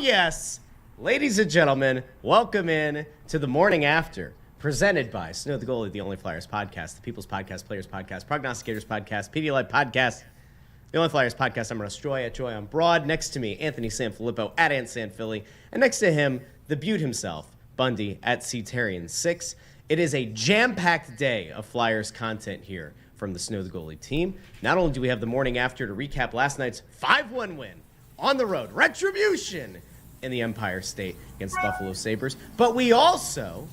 yes, ladies and gentlemen, welcome in to the morning after, presented by Snow The Goalie, the Only Flyers podcast, the People's Podcast, Players Podcast, Prognosticators Podcast, Pedialyte Podcast, the Only Flyers podcast. I'm Russ Joy at Joy on Broad. Next to me, Anthony SanFilippo at SanFilippo, and next to him, the Butte himself, Bundy at Therien 6. It is a jam-packed day of Flyers content here from the Snow The Goalie team. Not only do we have the morning after to recap last night's 5-1 win on the road, retribution in the Empire State against the Buffalo Sabres, but we also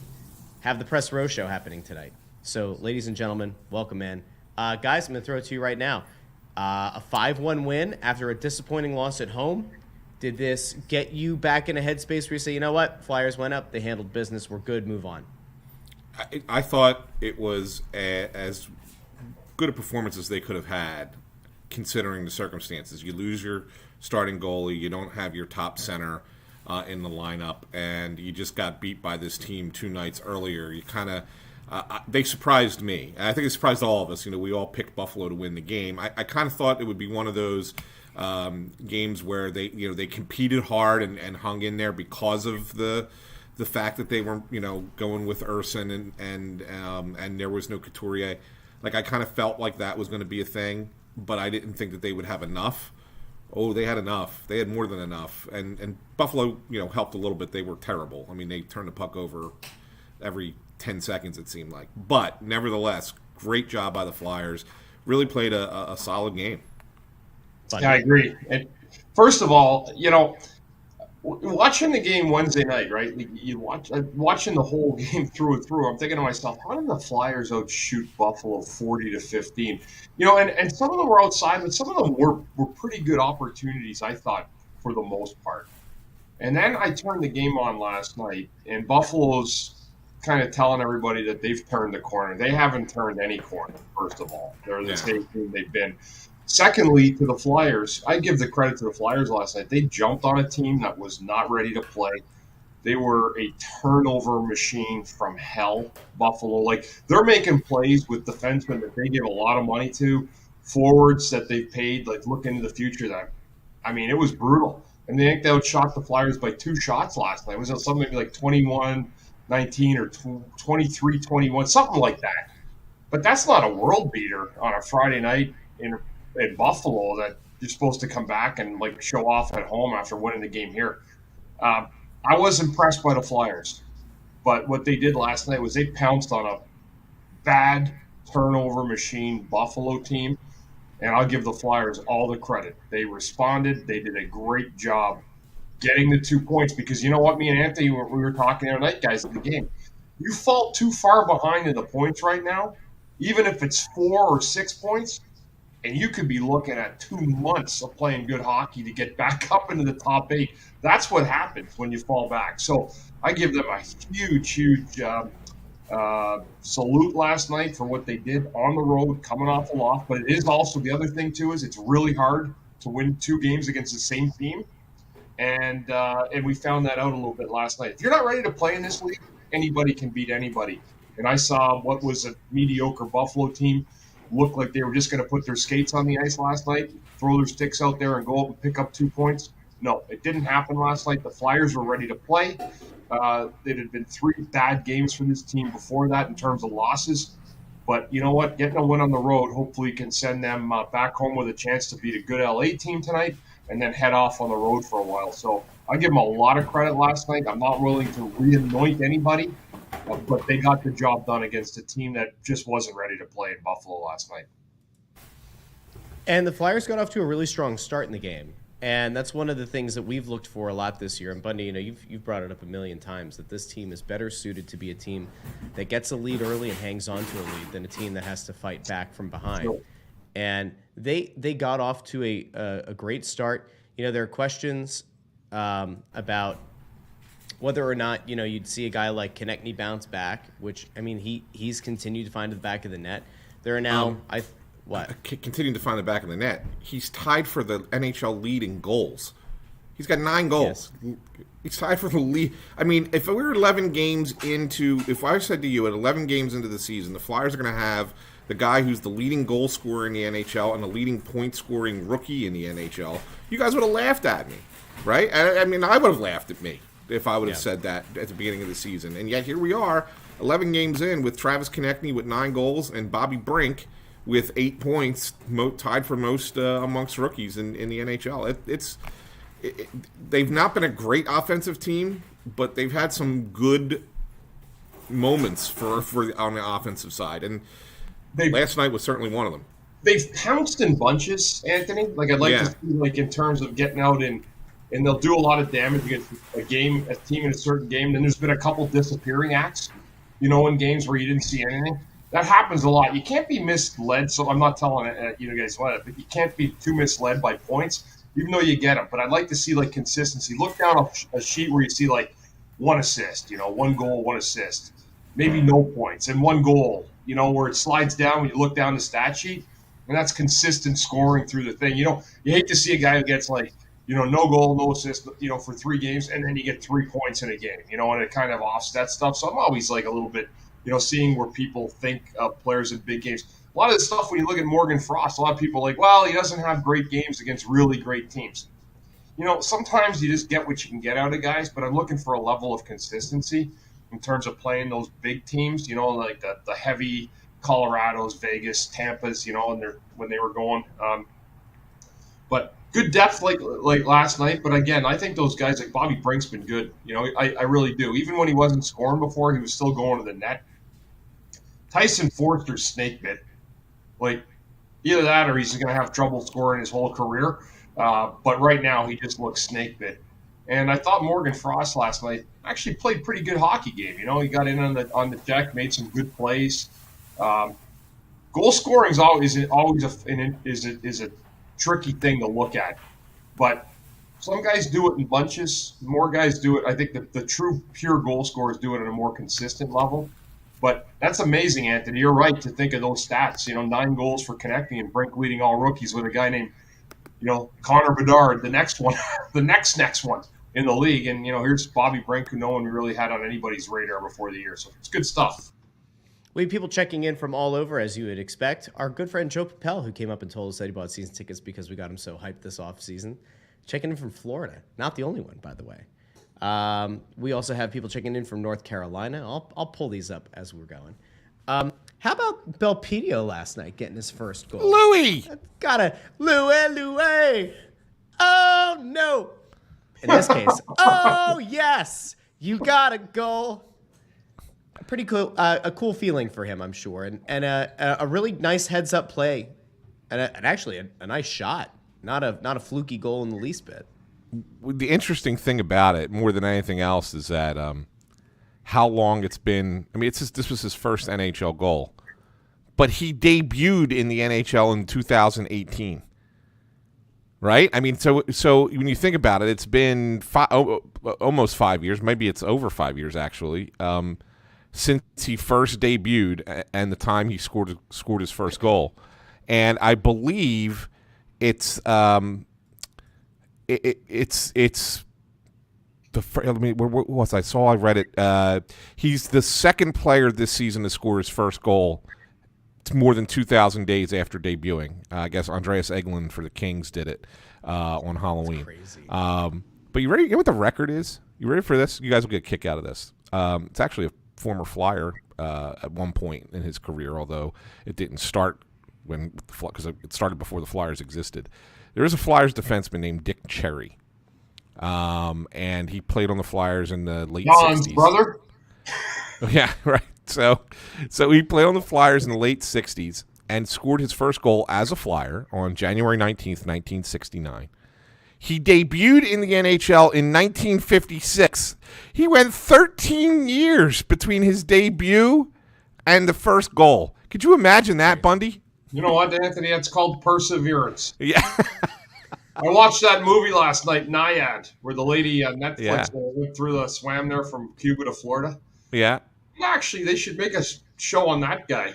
have the Press Row Show happening tonight. So, ladies and gentlemen, welcome in. Guys, I'm going to throw it to you right now. A 5-1 win after a disappointing loss at home. Did this get you back in a headspace where you say, you know what, Flyers went up, they handled business, we're good, move on? I thought it was as good a performance as they could have had, considering the circumstances. You lose your starting goalie, you don't have your top center in the lineup, and you just got beat by this team 2 nights earlier. You kind of they surprised me. I think it surprised all of us. You know, we all picked Buffalo to win the game. I kind of thought it would be one of those games where they competed hard and hung in there because of the fact that they were going with Urson and there was no Couturier. Like, I kind of felt like that was going to be a thing, but I didn't think that they would have enough. Oh, they had enough. They had more than enough. And Buffalo, helped a little bit. They were terrible. I mean, they turned the puck over every 10 seconds, it seemed like. But nevertheless, great job by the Flyers. Really played a solid game. Yeah, I agree. And first of all, watching the game Wednesday night, right? Watching the whole game through and through. I'm thinking to myself, how did the Flyers outshoot Buffalo 40-15? And some of them were outside, but some of them were pretty good opportunities, I thought, for the most part. And then I turned the game on last night, and Buffalo's kind of telling everybody that they've turned the corner. They haven't turned any corner, first of all. They're the same team they've been. Secondly, to the Flyers, I give the credit to the Flyers last night. They jumped on a team that was not ready to play. They were a turnover machine from hell, Buffalo. Like, they're making plays with defensemen that they give a lot of money to, forwards that they've paid, like, look into the future. It was brutal. And they think they outshot the Flyers by 2 shots last night. It was something like 21-19 or 23-21, something like that. But that's not a world beater on a Friday night in Buffalo that you're supposed to come back and show off at home after winning the game here. I was impressed by the Flyers, but what they did last night was they pounced on a bad turnover machine Buffalo team, and I'll give the Flyers all the credit. They responded. They did a great job getting the 2 points, because you know what, me and Anthony, we were talking the other night, guys, at the game. You fall too far behind in the points right now, even if it's 4 or 6 points, and you could be looking at 2 months of playing good hockey to get back up into the top 8. That's what happens when you fall back. So I give them a huge salute last night for what they did on the road, coming off a loss. But it is also, the other thing, too, is it's really hard to win 2 games against the same team. And we found that out a little bit last night. If you're not ready to play in this league, anybody can beat anybody. And I saw what was a mediocre Buffalo team look like they were just going to put their skates on the ice last night, throw their sticks out there and go up and pick up 2 points. No, it didn't happen last night. The Flyers were ready to play. It had been 3 bad games for this team before that in terms of losses. But you know what? Getting a win on the road hopefully can send them back home with a chance to beat a good LA team tonight and then head off on the road for a while. So I give them a lot of credit last night. I'm not willing to re-anoint anybody, but they got the job done against a team that just wasn't ready to play in Buffalo last night. And the Flyers got off to a really strong start in the game. And that's one of the things that we've looked for a lot this year. And Bundy, you've brought it up a million times that this team is better suited to be a team that gets a lead early and hangs on to a lead than a team that has to fight back from behind. Sure. And they got off to a great start. There are questions about whether or not you'd see a guy like Konechny bounce back, which he's continued to find the back of the net. There are now continuing to find the back of the net. He's tied for the NHL lead in goals. He's got 9 goals. Yes. He's tied for the lead. If we were 11 games into, if I said to you at 11 games into the season, the Flyers are going to have the guy who's the leading goal scorer in the NHL and the leading point scoring rookie in the NHL, you guys would have laughed at me, right? I mean, I would have laughed at me if I would have said that at the beginning of the season. And yet here we are, 11 games in, with Travis Konechny with 9 goals and Bobby Brink with 8 points, tied for most amongst rookies in the NHL. They've not been a great offensive team, but they've had some good moments for on the offensive side, and last night was certainly one of them. They've pounced in bunches, Anthony. Like I'd like to see, like in terms of getting out and they'll do a lot of damage against a team in a certain game. Then there's been a couple disappearing acts, in games where you didn't see anything. That happens a lot. You can't be misled. So I'm not telling you guys what, but you can't be too misled by points, even though you get them. But I'd like to see like consistency. Look down a sheet where you see like 1 assist, 1 goal, 1 assist, maybe no points, and 1 goal, where it slides down when you look down the stat sheet, and that's consistent scoring through the thing. You hate to see a guy who gets like, no goal, no assist, for 3 games, and then you get 3 points in a game, and it kind of offsets stuff. So I'm always like a little bit, seeing where people think of players in big games. A lot of the stuff, when you look at Morgan Frost, a lot of people are like, well, he doesn't have great games against really great teams. Sometimes you just get what you can get out of guys, but I'm looking for a level of consistency in terms of playing those big teams, like the heavy Colorados, Vegas, Tampas, when they were going. But good depth like last night. But again, I think those guys like Bobby Brink's been good. I really do. Even when he wasn't scoring before, he was still going to the net. Tyson Forster's snake bit. Like, either that or he's going to have trouble scoring his whole career. But right now, he just looks snake bit. And I thought Morgan Frost last night actually played a pretty good hockey game. He got in on the deck, made some good plays. Goal scoring is always a tricky thing to look at. But some guys do it in bunches. More guys do it. I think the true pure goal scorers do it at a more consistent level. But that's amazing, Anthony. You're right to think of those stats. 9 goals for Konechny and Brink leading all rookies with a guy named, Connor Bedard, the next one, the next one in the league. And, here's Bobby Brink, who no one really had on anybody's radar before the year. So it's good stuff. We have people checking in from all over, as you would expect. Our good friend Joe Papel, who came up and told us that he bought season tickets because we got him so hyped this offseason, checking in from Florida. Not the only one, by the way. We also have people checking in from North Carolina. I'll pull these up as we're going. How about Belpedio last night getting his first goal? Louis! Louis. Oh, no. In this case, oh, yes. You got a goal. Pretty cool, a cool feeling for him, I'm sure. And a really nice heads-up play. And actually a nice shot. Not a fluky goal in the least bit. The interesting thing about it, more than anything else, is that how long it's been. I mean, this was his first NHL goal, but he debuted in the NHL in 2018, right? I mean, so when you think about it, it's been almost 5 years. Maybe it's over 5 years actually, since he first debuted and the time he scored his first goal, and I believe it's. It's the what was I saw? I read it. He's the second player this season to score his first goal. It's more than 2,000 days after debuting. I guess Andreas Eglund for the Kings did it on Halloween. That's crazy. But you ready? You know what the record is? You ready for this? You guys will get a kick out of this. It's actually a former Flyer at one point in his career, although it didn't start because it started before the Flyers existed. There is a Flyers defenseman named Dick Cherry, and he played on the Flyers in the late 60s. Brother? Yeah, right. So he played on the Flyers in the late 60s and scored his first goal as a Flyer on January 19th, 1969. He debuted in the NHL in 1956. He went 13 years between his debut and the first goal. Could you imagine that, Bundy? You know what, Anthony? That's called perseverance. Yeah. I watched that movie last night, Naiad, where the lady on Netflix went through swam there from Cuba to Florida. Yeah. Actually, they should make a show on that guy.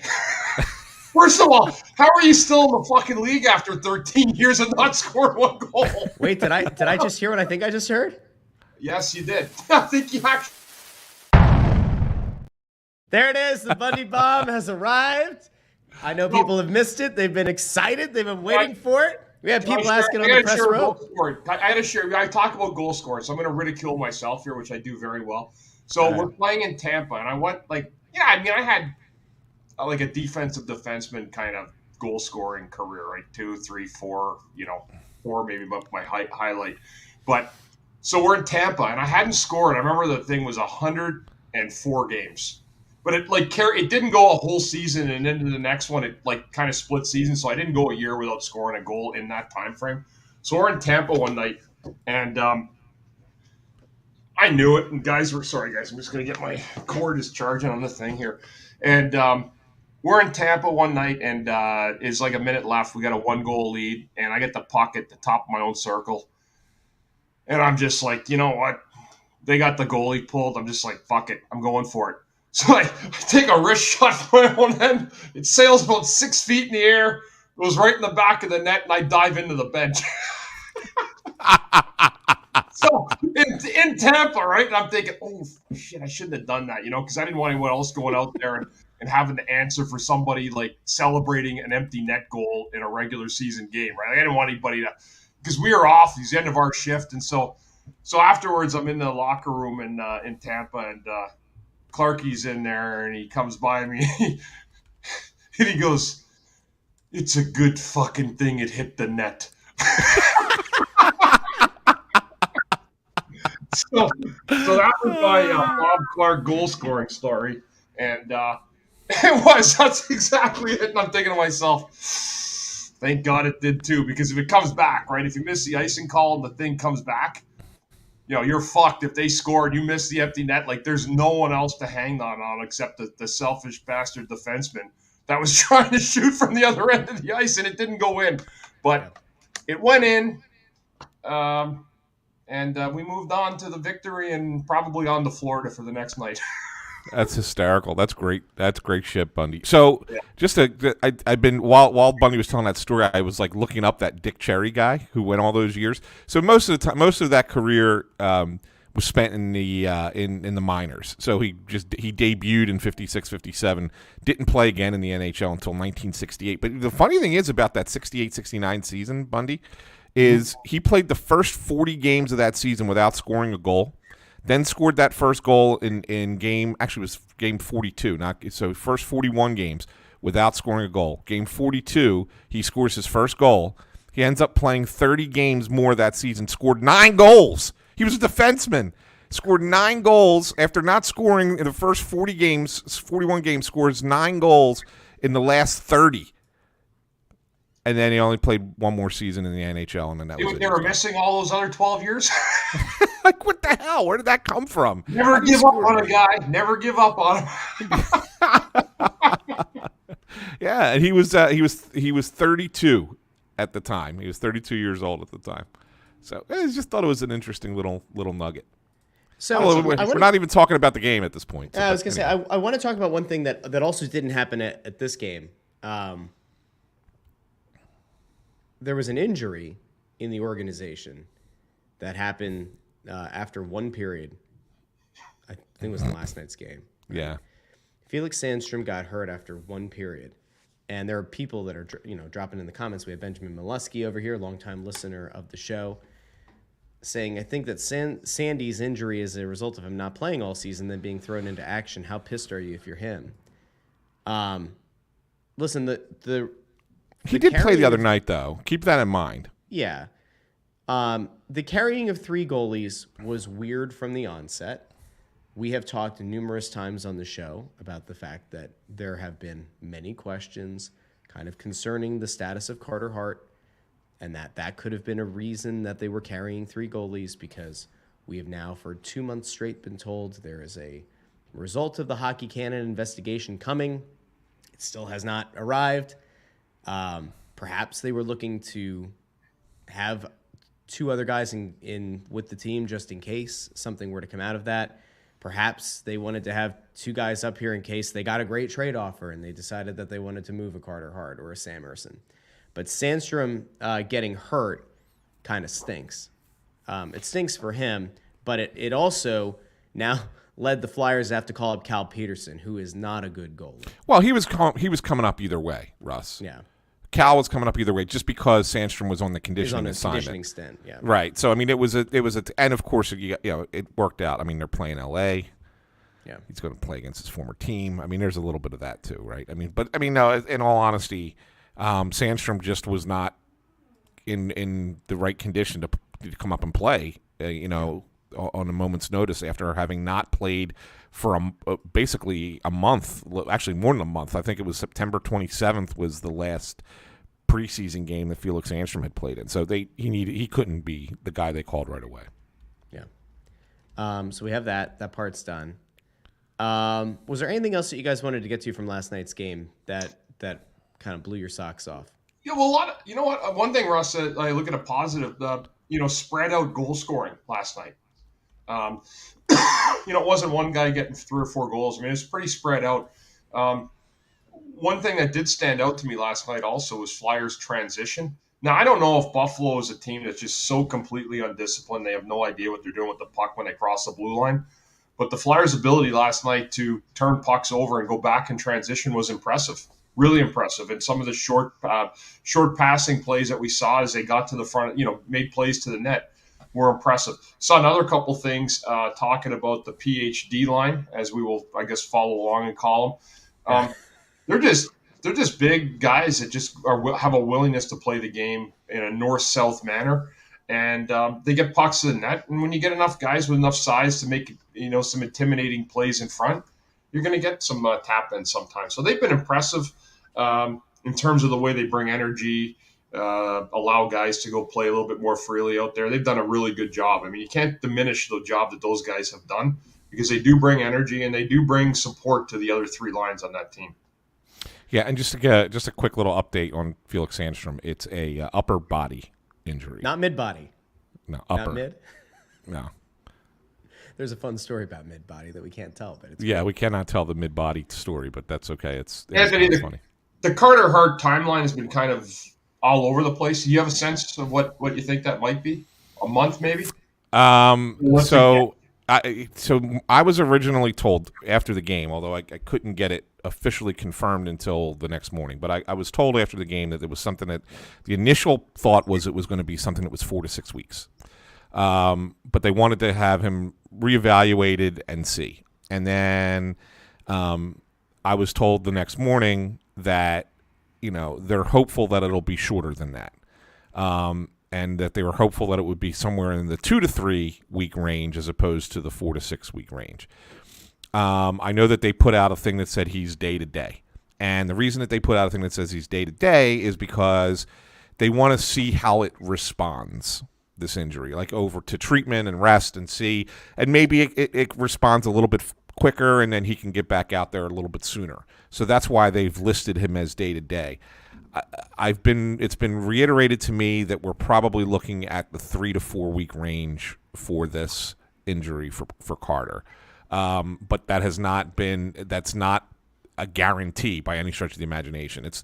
First of all, how are you still in the fucking league after 13 years and not scored 1 goal? Wait, did I just hear what I think I just heard? Yes, you did. I think you actually. There it is. The Bundy bomb has arrived. I know people have missed it. They've been excited. They've been waiting for it. We had people asking on the press row. I had to share. I talk about goal scorers, so I'm going to ridicule myself here, which I do very well. So we're playing in Tampa, and I went I had like a defensive defenseman kind of goal scoring career, right? 2, 3, 4, 4 maybe about my highlight. But so we're in Tampa, and I hadn't scored. I remember the thing was 104 games. But it didn't go a whole season, and into the next one, it kind of split season. So I didn't go a year without scoring a goal in that time frame. So we're in Tampa one night, and I knew it. And sorry guys, I'm just gonna get my cord is charging on the thing here, and we're in Tampa one night, and it's like a minute left. We got a 1-goal lead, and I get the puck at the top of my own circle, and I'm just like, you know what? They got the goalie pulled. I'm just like, fuck it, I'm going for it. So I take a wrist shot from my own end. It sails about 6 feet in the air, goes right in the back of the net, and I dive into the bench. So in Tampa, right? And I'm thinking, oh, shit, I shouldn't have done that, because I didn't want anyone else going out there and having to answer for somebody celebrating an empty net goal in a regular season game, right? I didn't want anybody to, because we were off. It was the end of our shift. And so afterwards, I'm in the locker room in Tampa, and Clarkie's in there, and he comes by me and he goes, "It's a good fucking thing it hit the net." so that was my Bob Clark goal scoring story, and that's exactly it. And I'm thinking to myself, thank God it did too, because if it comes back, right, if you miss the icing call and the thing comes back, you're fucked. If they score and you miss the empty net, there's no one else to hang on except the selfish bastard defenseman that was trying to shoot from the other end of the ice, and it didn't go in. But it went in, and we moved on to the victory and probably on to Florida for the next night. That's hysterical. That's great. That's great shit, Bundy. So, I've been while Bundy was telling that story, I was looking up that Dick Cherry guy who went all those years. So most of the time, most of that career was spent in the in the minors. So he debuted in 56, 57, didn't play again in the NHL until 1968. But the funny thing is about that 68, 69 season, Bundy, is he played the first 40 games of that season without scoring a goal. Then scored that first goal in game, actually it was game 42, so first 41 games without scoring a goal. Game 42, he scores his first goal. He ends up playing 30 games more that season, scored 9 goals. He was a defenseman. Scored 9 goals after not scoring in the first 41 games, scores 9 goals in the last 30. And then he only played one more season in the NHL, and then that was it. They were missing all those other 12 years? What the hell? Where did that come from? Never give up on a guy. Never give up on him. Yeah, and he was 32 at the time. He was 32 years old at the time. So I just thought it was an interesting little nugget. So we're not even talking about the game at this point. So, I was going to say, I want to talk about one thing that also didn't happen at this game. There was an injury in the organization that happened after one period. I think it was in last night's game. Right? Yeah. Felix Sandstrom got hurt after one period. And there are people that are dropping in the comments. We have Benjamin Molesky over here, longtime listener of the show, saying, I think that Sandy's injury is a result of him not playing all season, then being thrown into action. How pissed are you if you're him? Listen, he did play the other night, though. Keep that in mind. Yeah. The carrying of 3 goalies was weird from the onset. We have talked numerous times on the show about the fact that there have been many questions kind of concerning the status of Carter Hart, and that could have been a reason that they were carrying 3 goalies, because we have now for 2 months straight been told there is a result of the Hockey Canada investigation coming. It still has not arrived. Perhaps they were looking to have 2 other guys in with the team just in case something were to come out of that. Perhaps they wanted to have 2 guys up here in case they got a great trade offer and they decided that they wanted to move a Carter Hart or a Sam Ersson. But Sandstrom getting hurt kind of stinks. It stinks for him, but it also now led the Flyers to have to call up Cal Peterson, who is not a good goalie. Well, he was coming up either way, Russ. Yeah. Cal was coming up either way, just because Sandstrom was on the conditioning assignment. Conditioning stint, yeah. Right. So I mean, and of course, it worked out. I mean, they're playing L.A. Yeah. He's going to play against his former team. I mean, there's a little bit of that too, right? I mean, no. In all honesty, Sandstrom just was not in the right condition to come up and play. On a moment's notice after having not played for basically a month, actually more than a month. I think it was September 27th was the last preseason game that Felix Sandstrom had played in. So he couldn't be the guy they called right away. Yeah. So we have that part's done. Was there anything else that you guys wanted to get to from last night's game that kind of blew your socks off? Yeah, well, one thing, Russ, I look at a positive, spread out goal scoring last night. It wasn't one guy getting 3 or 4 goals. I mean, it was pretty spread out. One thing that did stand out to me last night also was Flyers transition. Now, I don't know if Buffalo is a team that's just so completely undisciplined. They have no idea what they're doing with the puck when they cross the blue line. But the Flyers' ability last night to turn pucks over and go back in transition was impressive, really impressive. And some of the short passing plays that we saw as they got to the front, made plays to the net, were impressive. Saw another couple things talking about the PhD line, as we will, I guess, follow along and call them. They're just big guys that just have a willingness to play the game in a north-south manner, and they get pucks to the net. And when you get enough guys with enough size to make some intimidating plays in front, you're going to get some tap-ins sometimes. So they've been impressive in terms of the way they bring energy. Allow guys to go play a little bit more freely out there. They've done a really good job. I mean, you can't diminish the job that those guys have done, because they do bring energy and they do bring support to the other 3 lines on that team. Yeah, and just a quick little update on Felix Sandstrom. It's a upper body injury. Not mid-body. No, upper. Not mid? No. There's a fun story about mid-body that we can't tell, but it's we cannot tell the mid-body story, but that's okay. It's Anthony, funny. The Carter Hart timeline has been kind of all over the place. Do you have a sense of what you think that might be? A month, maybe? So I was originally told after the game, although I couldn't get it officially confirmed until the next morning, but I was told after the game that it was something that the initial thought was it was going to be something that was 4 to 6 weeks. But they wanted to have him reevaluated and see. And then I was told the next morning that they're hopeful that it'll be shorter than that, and that they were hopeful that it would be somewhere in the 2 to 3 week range as opposed to the 4 to 6 week range. I know that they put out a thing that said he's day to day, and the reason that they put out a thing that says he's day to day is because they want to see how it responds, this injury, like over to treatment and rest, and see, and maybe it responds a little bit quicker, and then he can get back out there a little bit sooner. So that's why they've listed him as day to day. It's been reiterated to me that we're probably looking at the 3 to 4 week range for this injury for Carter. But that's not a guarantee by any stretch of the imagination. It's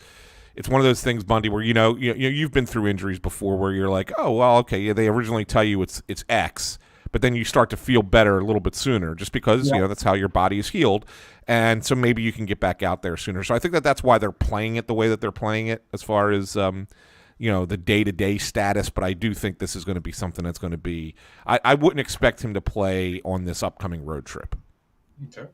one of those things, Bundy, where you've been through injuries before where you're like, oh well, okay, yeah, they originally tell you it's X, but then you start to feel better a little bit sooner, just because that's how your body is healed, and so maybe you can get back out there sooner. So I think that's why they're playing it the way that they're playing it, as far as the day-to-day status. But I do think this is going to be something that's going to be. I wouldn't expect him to play on this upcoming road trip. Okay.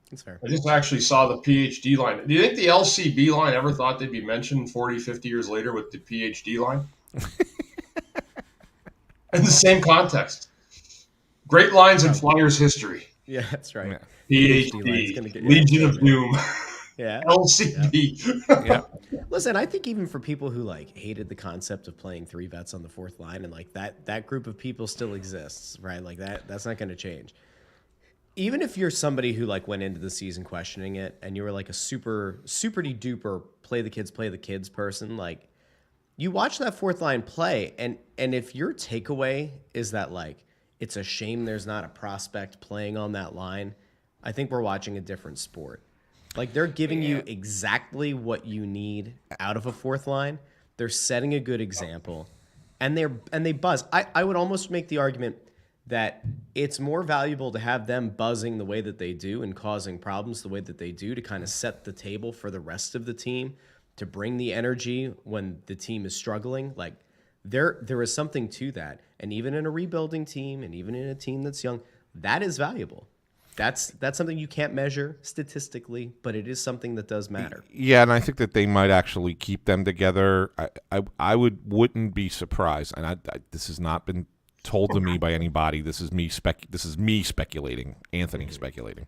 That's fair. I just actually saw the PhD line. Do you think the LCB line ever thought they'd be mentioned 40, 50 years later with the PhD line? In the same context. Great lines in Flyers history. Yeah, that's right. PhD, Legion of Doom. Yeah. LCB. Yeah. Listen, I think even for people who hated the concept of playing 3 vets on the 4th line, and that group of people still exists, right? That's not going to change. Even if you're somebody who went into the season questioning it, and you were a super duper play the kids person, you watch that 4th line play, and if your takeaway is that it's a shame there's not a prospect playing on that line, I think we're watching a different sport. They're giving you exactly what you need out of a 4th line. They're setting a good example, and they buzz. I would almost make the argument that it's more valuable to have them buzzing the way that they do and causing problems the way that they do to kind of set the table for the rest of the team, to bring the energy when the team is struggling. Like there is something to that. And even in a rebuilding team and even in a team that's young, that is valuable. That's something you can't measure statistically, but it is something that does matter. Yeah, and I think that they might actually keep them together. I wouldn't be surprised, and this has not been told to me by anybody. This is me speculating. Anthony speculating.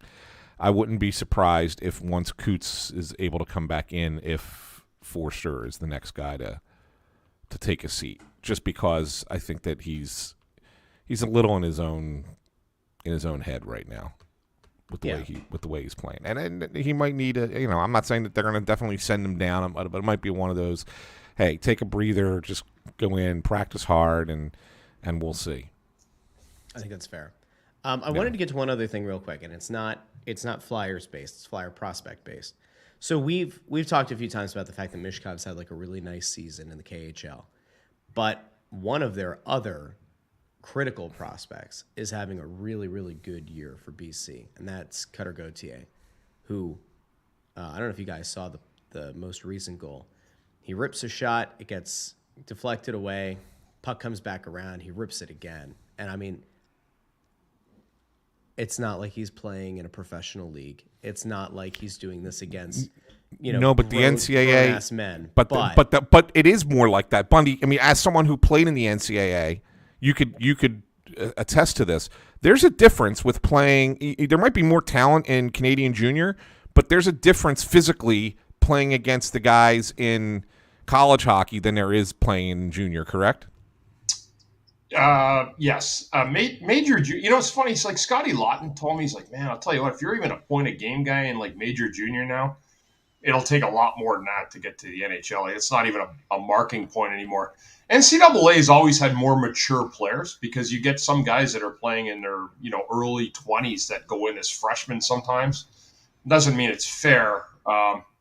I wouldn't be surprised if once Coots is able to come back in, if Forster is the next guy to take a seat, just because I think that he's a little in his own head right now. With the way he's playing, and he might need I'm not saying that they're going to definitely send him down, but it might be one of those, hey, take a breather, just go in, practice hard, and we'll see. I think that's fair. I wanted to get to one other thing real quick, and it's not Flyers based; it's Flyer prospect based. So we've talked a few times about the fact that Mishkov's had like a really nice season in the KHL, but one of their other critical prospects is having a really, really good year for BC, and that's Cutter Gauthier, who I don't know if you guys saw the most recent goal. He rips a shot, it gets deflected away, puck comes back around, he rips it again. And I mean, it's not like he's playing in a professional league. It's not like he's doing this against but the NCAA men. But it is more like that. Bundy, I mean, as someone who played in the NCAA, you could attest to this. There's a difference with playing. There might be more talent in Canadian junior, but there's a difference physically playing against the guys in college hockey than there is playing in junior, correct? Yes. Major junior. It's funny. It's like Scotty Lawton told me, he's like, man, I'll tell you what, if you're even a point a game guy in like major junior now, it'll take a lot more than that to get to the NHL. Like, it's not even a marking point anymore. NCAA has always had more mature players because you get some guys that are playing in their early 20s that go in as freshmen sometimes. Doesn't mean it's fair.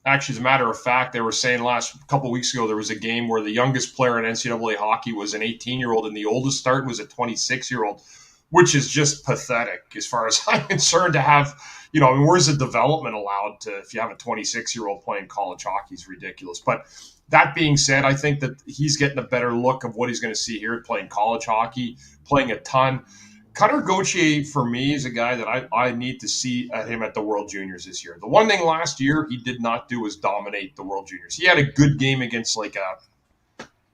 Actually, as a matter of fact, they were saying last couple of weeks ago there was a game where the youngest player in NCAA hockey was an 18-year-old and the oldest start was a 26-year-old, which is just pathetic as far as I'm concerned to have. Where's the development allowed to if you have a 26-year-old playing college hockey is ridiculous. But that being said, I think that he's getting a better look of what he's going to see here playing college hockey, playing a ton. Cutter Gauthier, for me, is a guy that I need to see him at the World Juniors this year. The one thing last year he did not do was dominate the World Juniors. He had a good game against like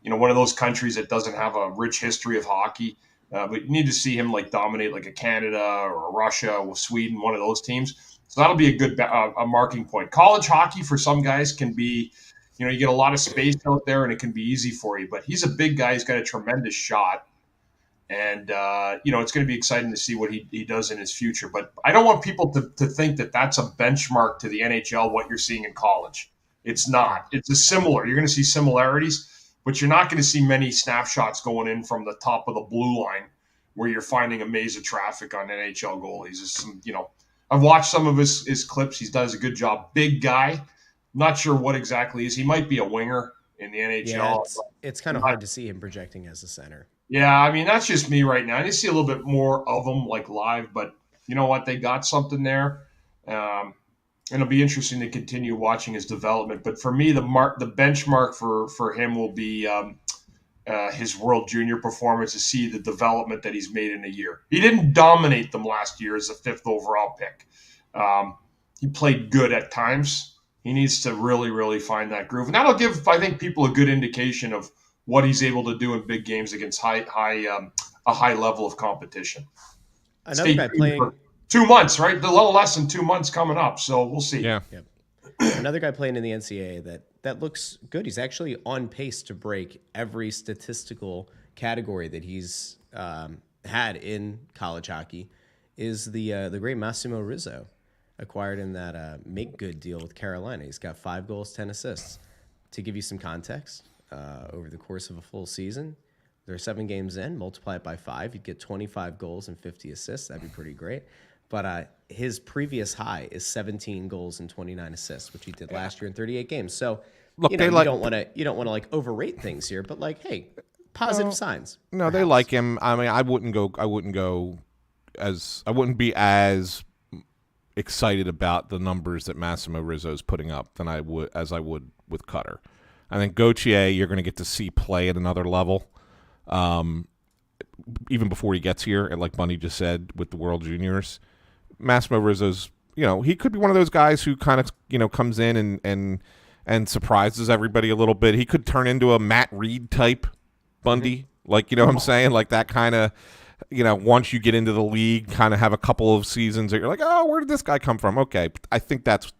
one of those countries that doesn't have a rich history of hockey. But you need to see him like dominate like a Canada or a Russia or Sweden, one of those teams. So that'll be a good a marking point. College hockey for some guys can be, you get a lot of space out there and it can be easy for you. But he's a big guy. He's got a tremendous shot. And, it's going to be exciting to see what he does in his future. But I don't want people to think that that's a benchmark to the NHL, what you're seeing in college. It's not. It's a similar. You're going to see similarities. But you're not going to see many snapshots going in from the top of the blue line where you're finding a maze of traffic on NHL goalies. I've watched some of his clips. He does a good job. Big guy. Not sure what exactly he is. He might be a winger in the NHL. Yeah, it's kind of hard to see him projecting as a center. Yeah, I mean, that's just me right now. I need to see a little bit more of him like live. But you know what? They got something there. And it'll be interesting to continue watching his development. But for me, the benchmark for him will be his World Junior performance to see the development that he's made in a year. He didn't dominate them last year as a 5th overall pick. He played good at times. He needs to really, really find that groove. And that'll give, I think, people a good indication of what he's able to do in big games against a high level of competition. Another guy playing 2 months, right? A little less than 2 months coming up, so we'll see. Yeah. Yep. Another guy playing in the NCAA that looks good. He's actually on pace to break every statistical category that he's had in college hockey. Is the great Massimo Rizzo, acquired in that make good deal with Carolina. He's got 5 goals, 10 assists. To give you some context, over the course of a full season, there are 7 games in. Multiply it by 5, you'd get 25 goals and 50 assists. That'd be pretty great. But his previous high is 17 goals and 29 assists, which he did last year in 38 games. So, look, you don't want to like overrate things here, but like, hey, positive signs. No, they like him. I mean, I wouldn't be as excited about the numbers that Massimo Rizzo is putting up than I would with Cutter. I think Gauthier, you're going to get to see play at another level, even before he gets here. And like Bundy just said, with the World Juniors, Massimo Rizzo's, he could be one of those guys who kind of, comes in and surprises everybody a little bit. He could turn into a Matt Reed type Bundy, like, what I'm saying, like that kind of, once you get into the league, kind of have a couple of seasons that you're like, oh, where did this guy come from? Okay, I think that's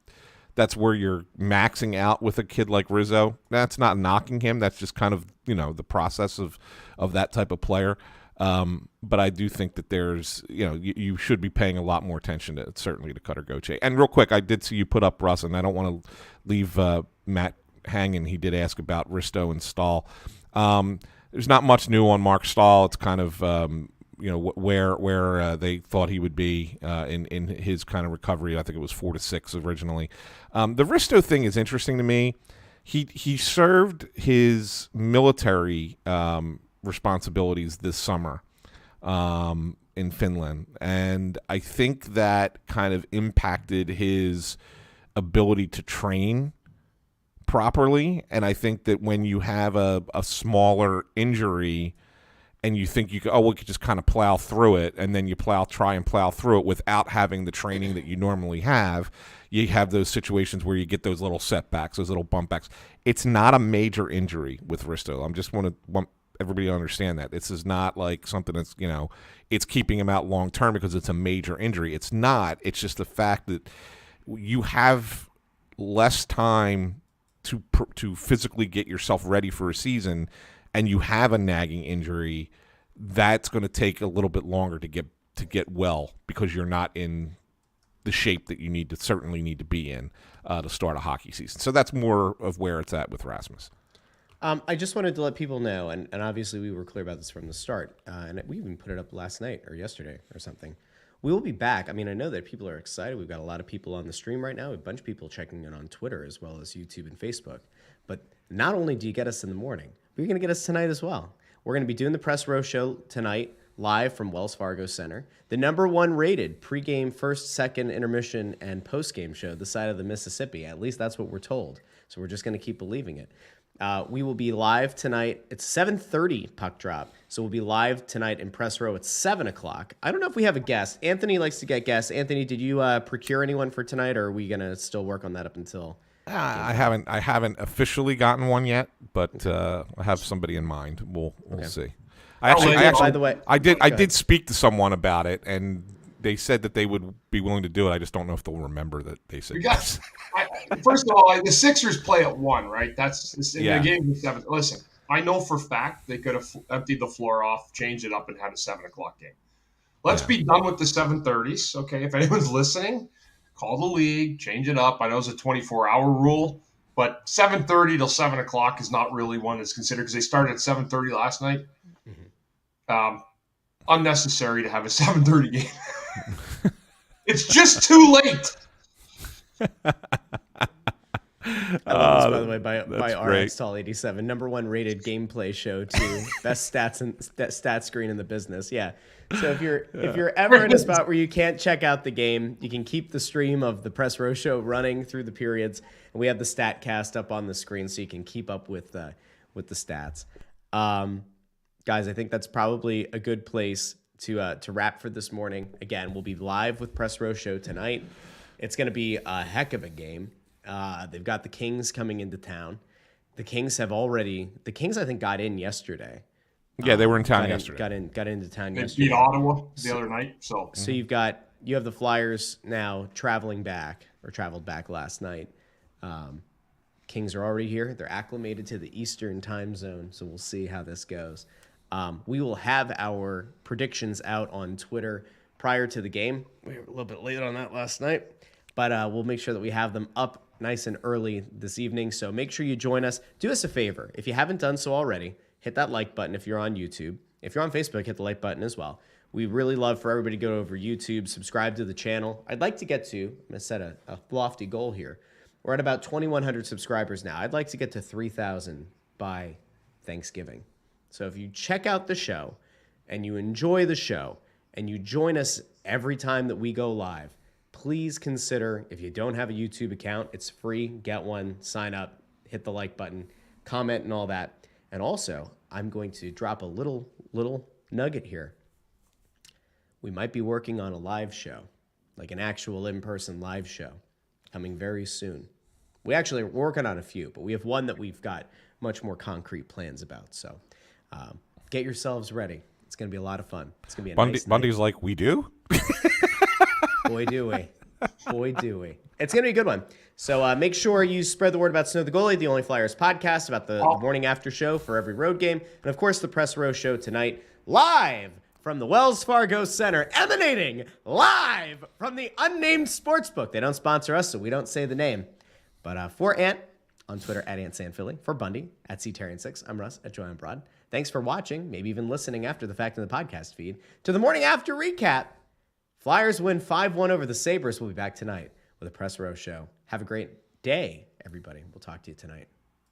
where you're maxing out with a kid like Rizzo. That's not knocking him. That's just kind of, the process of that type of player. But I do think that there's, you should be paying a lot more attention to, certainly, to Cutter Gauthier. And real quick, I did see you put up Russ, and I don't want to leave Matt hanging. He did ask about Risto and Stahl. There's not much new on Mark Stahl. It's kind of, where they thought he would be in his kind of recovery. I think it was 4 to 6 originally. The Risto thing is interesting to me. He served his military responsibilities this summer in Finland, and I think that kind of impacted his ability to train properly. And I think that when you have a smaller injury and you think we could just kind of plow through it, and then you try and plow through it without having the training that you normally have, you have those situations where you get those little setbacks, those little bump backs. It's not a major injury with Risto. I just want everybody to understand that. This is not like something that's, it's keeping him out long term because it's a major injury. It's not. It's just the fact that you have less time to physically get yourself ready for a season, and you have a nagging injury. That's going to take a little bit longer to get well, because you're not in the shape that you certainly need to be in to start a hockey season. So that's more of where it's at with Rasmus. I just wanted to let people know, and obviously we were clear about this from the start, and we even put it up last night or yesterday or something. We will be back. I mean, I know that people are excited. We've got a lot of people on the stream right now. A bunch of people checking in on Twitter as well as YouTube and Facebook. But not only do you get us in the morning, but you're going to get us tonight as well. We're going to be doing the Press Row Show tonight, live from Wells Fargo Center. The #1 rated pregame, first, second, intermission, and postgame show, the side of the Mississippi. At least that's what we're told. So we're just going to keep believing it. We will be live tonight. It's 7:30 puck drop. So we'll be live tonight in Press Row at 7 o'clock. I don't know if we have a guest. Anthony likes to get guests. Anthony, did you procure anyone for tonight, or are we going to still work on that up until... I haven't officially gotten one yet, but I have somebody in mind. We'll see. I did speak to someone about it, and they said that they would be willing to do it. I just don't know if they'll remember that they said yes. First of all, the Sixers play at 1, right? The game is 7. Listen, I know for a fact they could have emptied the floor off, changed it up, and had a 7 o'clock game. Let's be done with the 7:30s, okay? If anyone's listening, call the league, change it up. I know it's a 24-hour rule, but 7:30 till 7 o'clock is not really one that's considered, because they started at 7:30 last night. Mm-hmm. Unnecessary to have a 7:30 game. It's just too late. I love this, by the way, by RXTall87, #1 rated gameplay show to best stats and stat screen in the business. Yeah. So if you're ever in a spot where you can't check out the game, you can keep the stream of the Press Row Show running through the periods, and we have the stat cast up on the screen so you can keep up with the stats. Guys, I think that's probably a good place to wrap for this morning. Again, we'll be live with Press Row Show tonight. It's going to be a heck of a game. They've got the Kings coming into town. The Kings, I think, got in yesterday. Yeah, they were in town yesterday. Got into town they yesterday. Beat Ottawa the other night. So you have the Flyers now traveled back last night. Kings are already here. They're acclimated to the Eastern time zone, so we'll see how this goes. We will have our predictions out on Twitter prior to the game. We were a little bit late on that last night, but we'll make sure that we have them up nice and early this evening. So make sure you join us. Do us a favor. If you haven't done so already, hit that like button if you're on YouTube. If you're on Facebook, hit the like button as well. We really love for everybody to go over YouTube, subscribe to the channel. I'd like to get to, I'm going to set a lofty goal here. We're at about 2,100 subscribers now. I'd like to get to 3,000 by Thanksgiving. So if you check out the show and you enjoy the show and you join us every time that we go live, please consider, if you don't have a YouTube account, it's free. Get one, sign up, hit the like button, comment and all that. And also, I'm going to drop a little nugget here. We might be working on a live show, like an actual in-person live show, coming very soon. We're working on a few, but we have one that we've got much more concrete plans about. So get yourselves ready. It's going to be a lot of fun. It's going to be a nice night. Bundy's like, we do? Boy, do we. Boy, do we. It's going to be a good one. So make sure you spread the word about Snow the Goalie, the Only Flyers podcast, about the morning after show for every road game. And, of course, the Press Row show tonight, live from the Wells Fargo Center, emanating live from the unnamed sportsbook. They don't sponsor us, so we don't say the name. But for Ant, on Twitter, @AntSanFilly. For Bundy, @CTerrien6. I'm Russ, @JoyOnBroad. Thanks for watching, maybe even listening after the fact in the podcast feed. To the morning after recap, Flyers win 5-1 over the Sabres. We'll be back tonight with a Press Row show. Have a great day, everybody. We'll talk to you tonight.